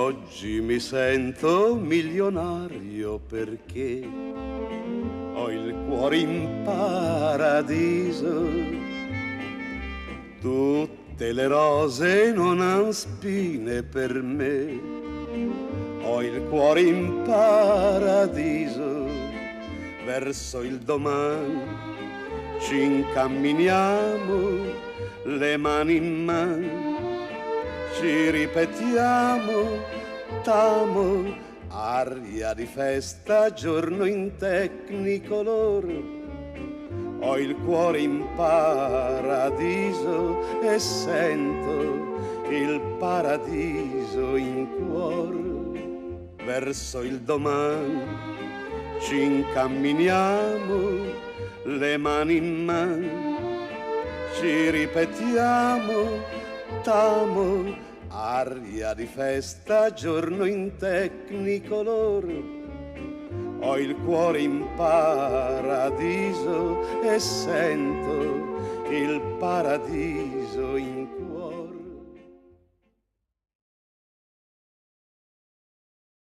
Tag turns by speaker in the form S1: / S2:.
S1: Oggi mi sento milionario perché ho il cuore in paradiso. Tutte le rose non han spine per me. Ho il cuore in paradiso. Verso il domani ci incamminiamo, le mani in mano. Ci ripetiamo, t'amo, aria di festa, giorno in tecnicolor. Ho il cuore in paradiso e sento il paradiso in cuore. Verso il domani ci incamminiamo, le mani in mano. Ci ripetiamo, t'amo, aria di festa, giorno in tecnicolor. Ho il cuore in paradiso e sento il paradiso in cuore.